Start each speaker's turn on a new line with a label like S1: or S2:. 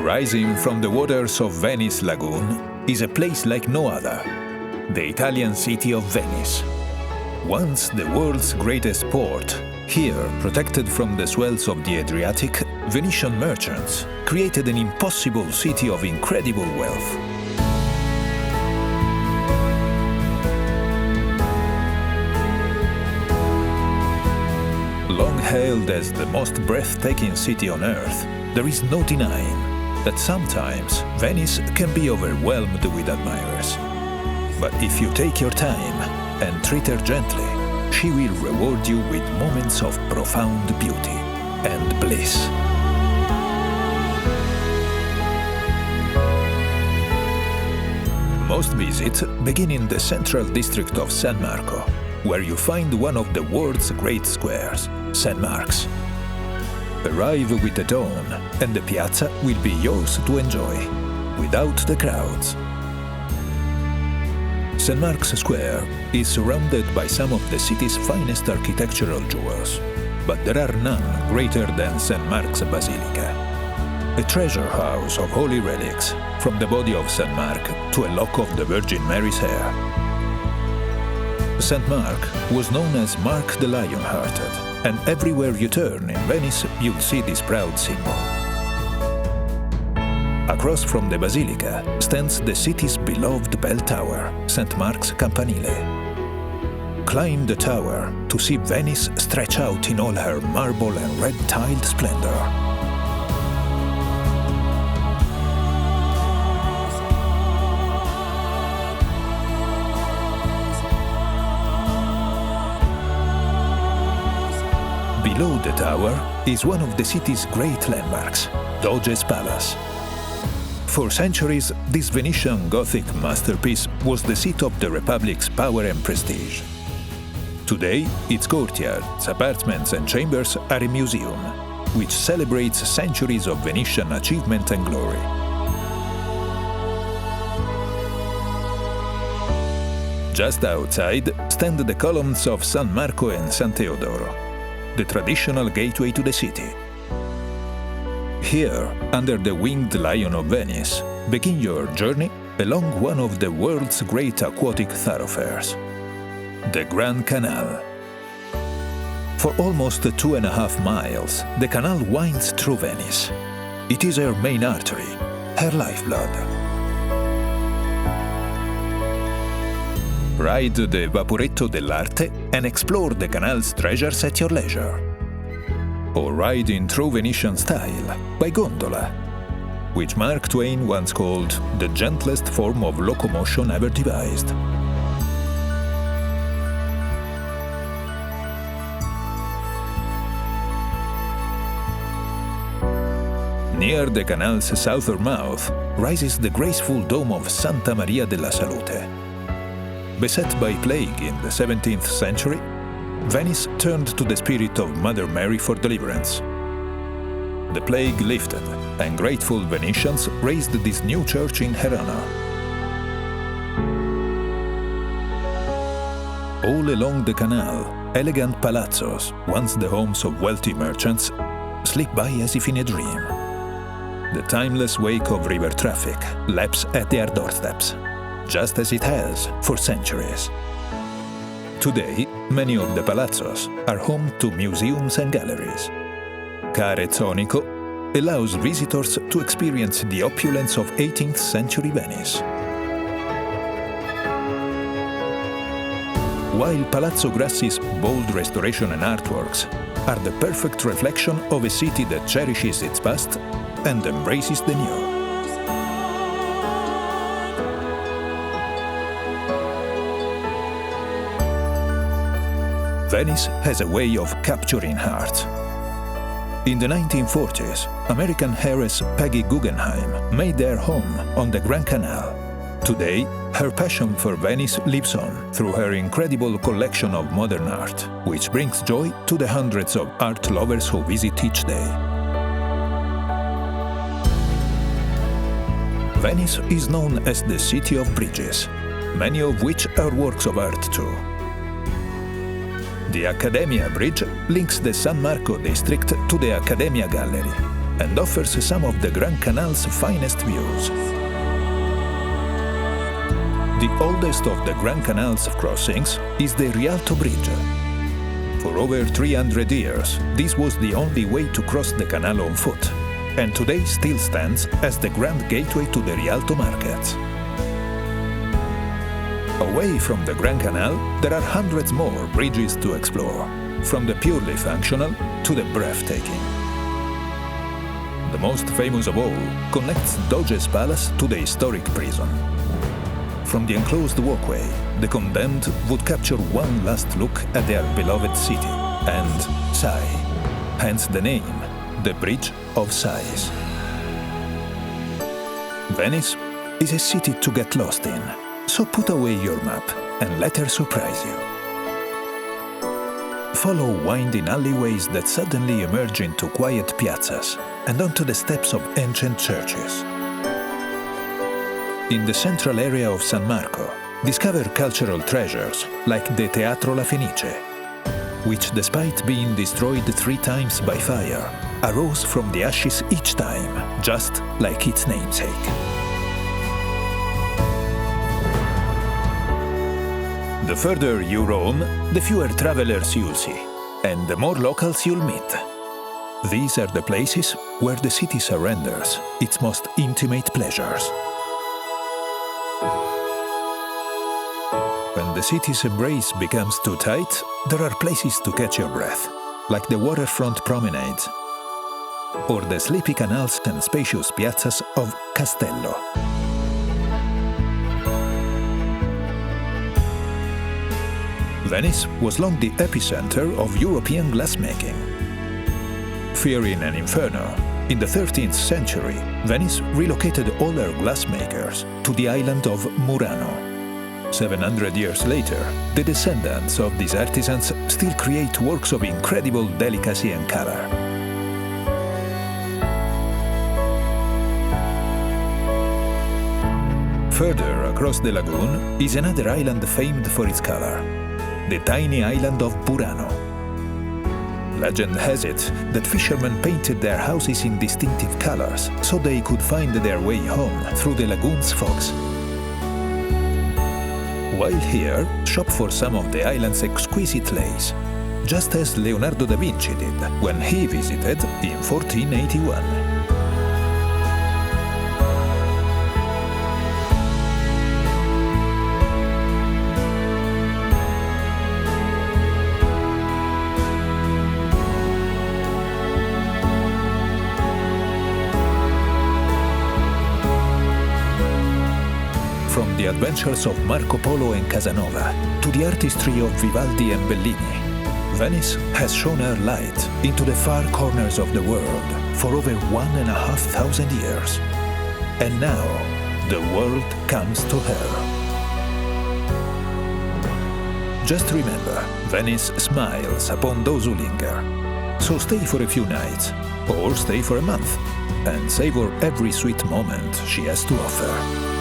S1: Rising from the waters of Venice Lagoon is a place like no other, the Italian city of Venice. Once the world's greatest port, here, protected from the swells of the Adriatic, Venetian merchants created an impossible city of incredible wealth. Long hailed as the most breathtaking city on earth, there is no denying that sometimes Venice can be overwhelmed with admirers. But if you take your time and treat her gently, she will reward you with moments of profound beauty and bliss. Most visits begin in the central district of San Marco, where you find one of the world's great squares, St. Mark's. Arrive with the dawn, and the piazza will be yours to enjoy, without the crowds. St. Mark's Square is surrounded by some of the city's finest architectural jewels, but there are none greater than St. Mark's Basilica, a treasure house of holy relics, from the body of St. Mark to a lock of the Virgin Mary's hair. St. Mark was known as Mark the Lion-Hearted, and everywhere you turn in Venice, you'll see this proud symbol. Across from the Basilica stands the city's beloved bell tower, St. Mark's Campanile. Climb the tower to see Venice stretch out in all her marble and red-tiled splendor. Below the tower is one of the city's great landmarks, Doge's Palace. For centuries, this Venetian Gothic masterpiece was the seat of the Republic's power and prestige. Today, its courtyards, apartments and chambers are a museum, which celebrates centuries of Venetian achievement and glory. Just outside stand the columns of San Marco and San Teodoro, the traditional gateway to the city. Here, under the winged lion of Venice, begin your journey along one of the world's great aquatic thoroughfares, the Grand Canal. For almost 2.5 miles, the canal winds through Venice. It is her main artery, her lifeblood. Ride the Vaporetto dell'Arte and explore the canal's treasures at your leisure. Or ride in true Venetian style by gondola, which Mark Twain once called the gentlest form of locomotion ever devised. Near the canal's southern mouth rises the graceful dome of Santa Maria della Salute. Beset by plague in the 17th century, Venice turned to the spirit of Mother Mary for deliverance. The plague lifted, and grateful Venetians raised this new church in her honor. All along the canal, elegant palazzos, once the homes of wealthy merchants, slip by as if in a dream. The timeless wake of river traffic laps at their doorsteps, just as it has for centuries. Today, many of the palazzos are home to museums and galleries. Carezzonico allows visitors to experience the opulence of 18th century Venice. While Palazzo Grassi's bold restoration and artworks are the perfect reflection of a city that cherishes its past and embraces the new. Venice has a way of capturing hearts. In the 1940s, American heiress Peggy Guggenheim made their home on the Grand Canal. Today, her passion for Venice lives on through her incredible collection of modern art, which brings joy to the hundreds of art lovers who visit each day. Venice is known as the City of Bridges, many of which are works of art too. The Accademia Bridge links the San Marco district to the Accademia Gallery. and offers some of the Grand Canal's finest views. The oldest of the Grand Canal's crossings is the Rialto Bridge. For over 300 years, this was the only way to cross the canal on foot, and today still stands as the grand gateway to the Rialto markets. Away from the Grand Canal, there are hundreds more bridges to explore, from the purely functional to the breathtaking. The most famous of all connects Doge's Palace to the historic prison. From the enclosed walkway, the condemned would capture one last look at their beloved city and sigh, hence the name, the Bridge of Sighs. Venice is a city to get lost in, so put away your map and let her surprise you. Follow winding alleyways that suddenly emerge into quiet piazzas and onto the steps of ancient churches. In the central area of San Marco, discover cultural treasures like the Teatro La Fenice, which, despite being destroyed 3 times by fire, arose from the ashes each time, just like its namesake. The further you roam, the fewer travelers you'll see, and the more locals you'll meet. These are the places where the city surrenders its most intimate pleasures. When the city's embrace becomes too tight, there are places to catch your breath, like the waterfront promenades, or the sleepy canals and spacious piazzas of Castello. Venice was long the epicenter of European glassmaking. Fearing an inferno, in the 13th century, Venice relocated all her glassmakers to the island of Murano. 700 years later, the descendants of these artisans still create works of incredible delicacy and color. Further across the lagoon is another island famed for its color, the tiny island of Burano. Legend has it that fishermen painted their houses in distinctive colors so they could find their way home through the lagoon's fogs. While here, shop for some of the island's exquisite lace, just as Leonardo da Vinci did when he visited in 1481. From the adventures of Marco Polo and Casanova to the artistry of Vivaldi and Bellini, Venice has shone her light into the far corners of the world for over 1,500 years. And now, the world comes to her. Just remember, Venice smiles upon those who linger. So stay for a few nights, or stay for a month, and savor every sweet moment she has to offer.